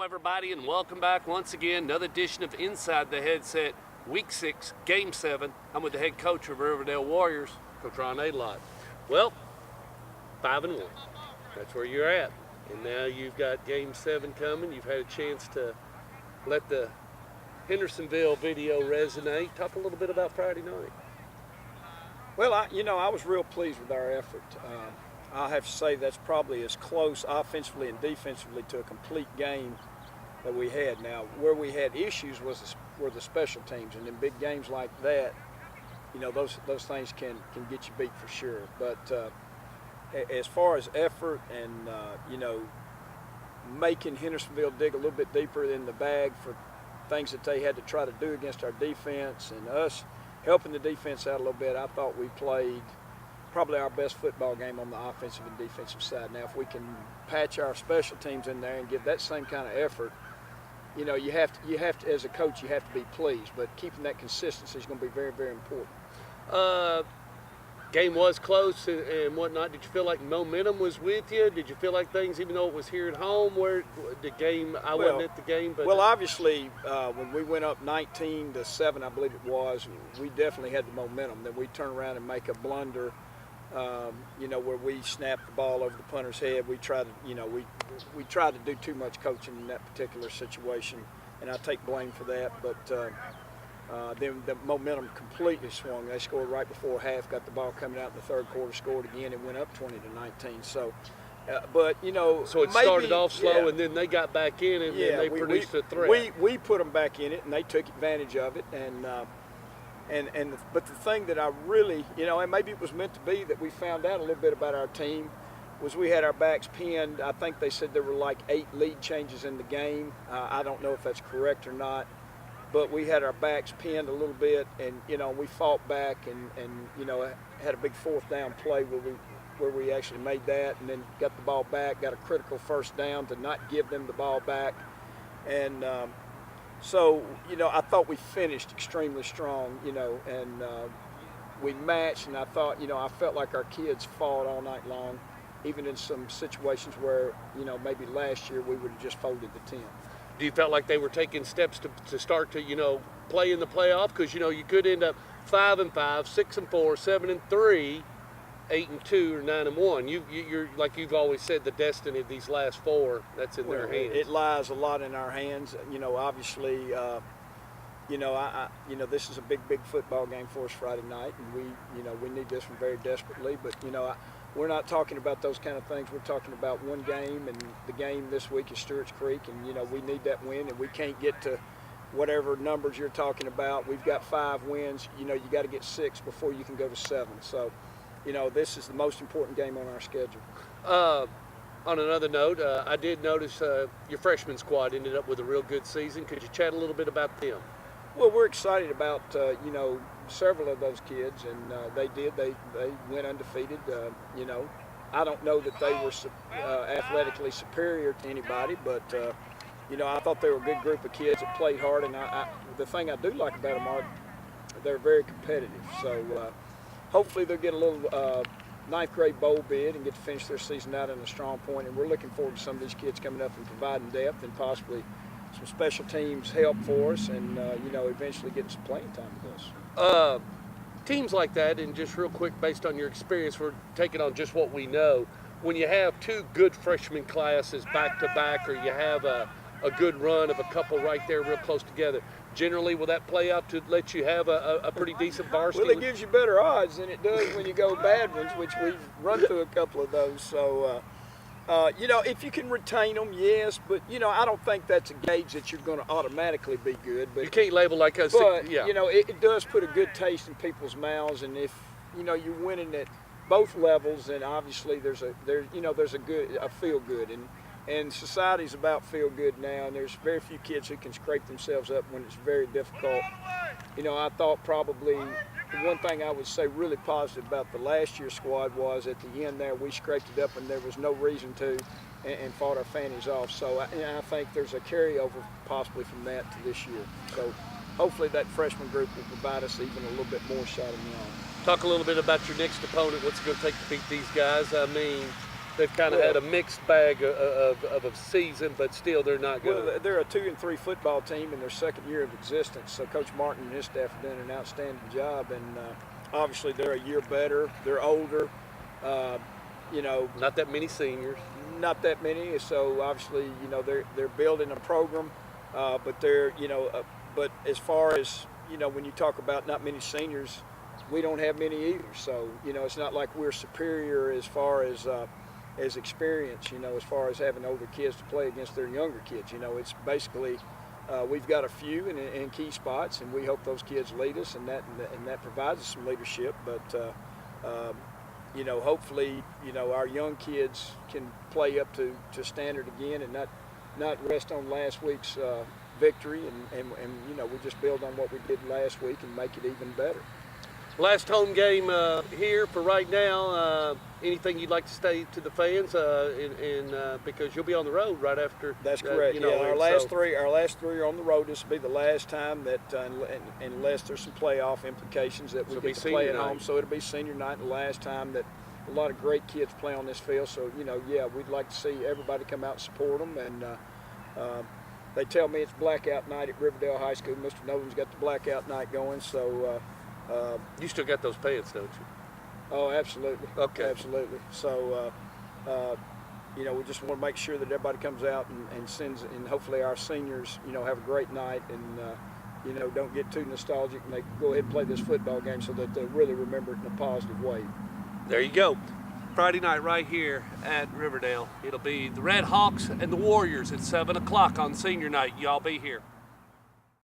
everybody, and welcome back once again. Another edition of Inside the Headset, Week 6, Game 7. I'm with the head coach of Riverdale Warriors, Coach Aydelott. Well, 5-1. That's where you're at. And now you've got Game 7 coming. You've had a chance to let the Hendersonville video resonate. Talk a little bit about Friday night. Well, I was real pleased with our effort. I have to say that's probably as close offensively and defensively to a complete game that we had. Now, where we had issues were the special teams, and in big games like that, those things can get you beat for sure. But as far as effort and making Hendersonville dig a little bit deeper in the bag for things that they had to try to do against our defense, and us helping the defense out a little bit, I thought we played probably our best football game on the offensive and defensive side. Now, if we can patch our special teams in there and give that same kind of effort, you have to, as a coach, you have to be pleased. But keeping that consistency is going to be very, very important. Game was close and whatnot. Did you feel like momentum was with you? Did you feel like things, even though it was here at home, where the game, I wasn't at the game? But well, obviously, when we went up 19-7, I believe it was, we definitely had the momentum. Then we turn around and make a blunder, where we snapped the ball over the punter's head. We tried to, we tried to do too much coaching in that particular situation, and I take blame for that. But then the momentum completely swung. They scored right before half, got the ball coming out in the third quarter, scored again, and went up 20-19. So, so it started off slow, and then they got back in, and then they produced a threat. We put them back in it, and they took advantage of it. But the thing that I really, and maybe it was meant to be that we found out a little bit about our team, was we had our backs pinned. I think they said there were like 8 lead changes in the game. I don't know if that's correct or not, but we had our backs pinned a little bit, and we fought back and had a big 4th down play where we actually made that, and then got the ball back, got a critical 1st down to not give them the ball back, and so, I thought we finished extremely strong, and we matched, and I thought, I felt like our kids fought all night long, even in some situations where, maybe last year we would have just folded the tent. Do you felt like they were taking steps to start to, play in the playoff? Because, you could end up 5-5, 6-4, 7-3, 8-2, or 9-1. You're like you've always said, the destiny of these last 4, that's in their hands. It lies a lot in our hands. Obviously, this is a big football game for us Friday night, and we need this one very desperately. But we're not talking about those kind of things. We're talking about one game, and the game this week is Stewart's Creek, and we need that win, and we can't get to whatever numbers you're talking about. We've got 5 wins. You got to get 6 before you can go to 7. So. This is the most important game on our schedule. On another note, I did notice your freshman squad ended up with a real good season. Could you chat a little bit about them? Well, we're excited about, several of those kids, and they went undefeated. I don't know that they were athletically superior to anybody, but, I thought they were a good group of kids that played hard, and the thing I do like about them are they're very competitive. So, hopefully they'll get a little 9th grade bowl bid and get to finish their season out in a strong point. And we're looking forward to some of these kids coming up and providing depth and possibly some special teams help for us, and eventually getting some playing time with us. Teams like that, and just real quick, based on your experience, we're taking on just what we know. When you have 2 good freshman classes back to back, or you have a good run of a couple right there real close together, generally, will that play out to let you have a pretty decent varsity? Well, it gives you better odds than it does when you go bad ones, which we've run through a couple of those. So, if you can retain them, yes, but, I don't think that's a gauge that you're going to automatically be good. But you can't label like a but, yeah. It does put a good taste in people's mouths, and if, you're winning at both levels, then obviously there's a feel good. And society's about feel good now, and there's very few kids who can scrape themselves up when it's very difficult. I thought probably the one thing I would say really positive about the last year's squad was at the end there we scraped it up and there was no reason to, and fought our fannies off. So I think there's a carryover possibly from that to this year. So hopefully that freshman group will provide us even a little bit more shot in the arm. Talk a little bit about your next opponent. What's it going to take to beat these guys? I mean, they've kind of had a mixed bag of a season, but still they're not good. Well, they're a 2-3 football team in their second year of existence. So Coach Martin and his staff have done an outstanding job, and obviously they're a year better. They're older. You know, not that many seniors. Not that many. So obviously, you know, they're building a program, but they're but as far as when you talk about not many seniors, we don't have many either. So it's not like we're superior as far as experience. As far as having older kids to play against their younger kids. It's basically we've got a few in key spots, and we hope those kids lead us, and that provides us some leadership. But hopefully, our young kids can play up to standard again, and not rest on last week's victory, and we just build on what we did last week and make it even better. Last home game here for right now. Anything you'd like to say to the fans, because you'll be on the road right after? That's correct. Our last three are on the road. This will be the last time that, unless there's some playoff implications, that we get to play at home. So it'll be senior night, and the last time that a lot of great kids play on this field. So we'd like to see everybody come out and support them. And they tell me it's blackout night at Riverdale High School. Mr. Nolan's got the blackout night going. So. You still got those pants, don't you? Oh, absolutely. Okay. Absolutely. So, we just want to make sure that everybody comes out and hopefully our seniors, have a great night and, don't get too nostalgic, and they go ahead and play this football game so that they really remember it in a positive way. There you go. Friday night right here at Riverdale. It'll be the Red Hawks and the Warriors at 7 o'clock on senior night. Y'all be here.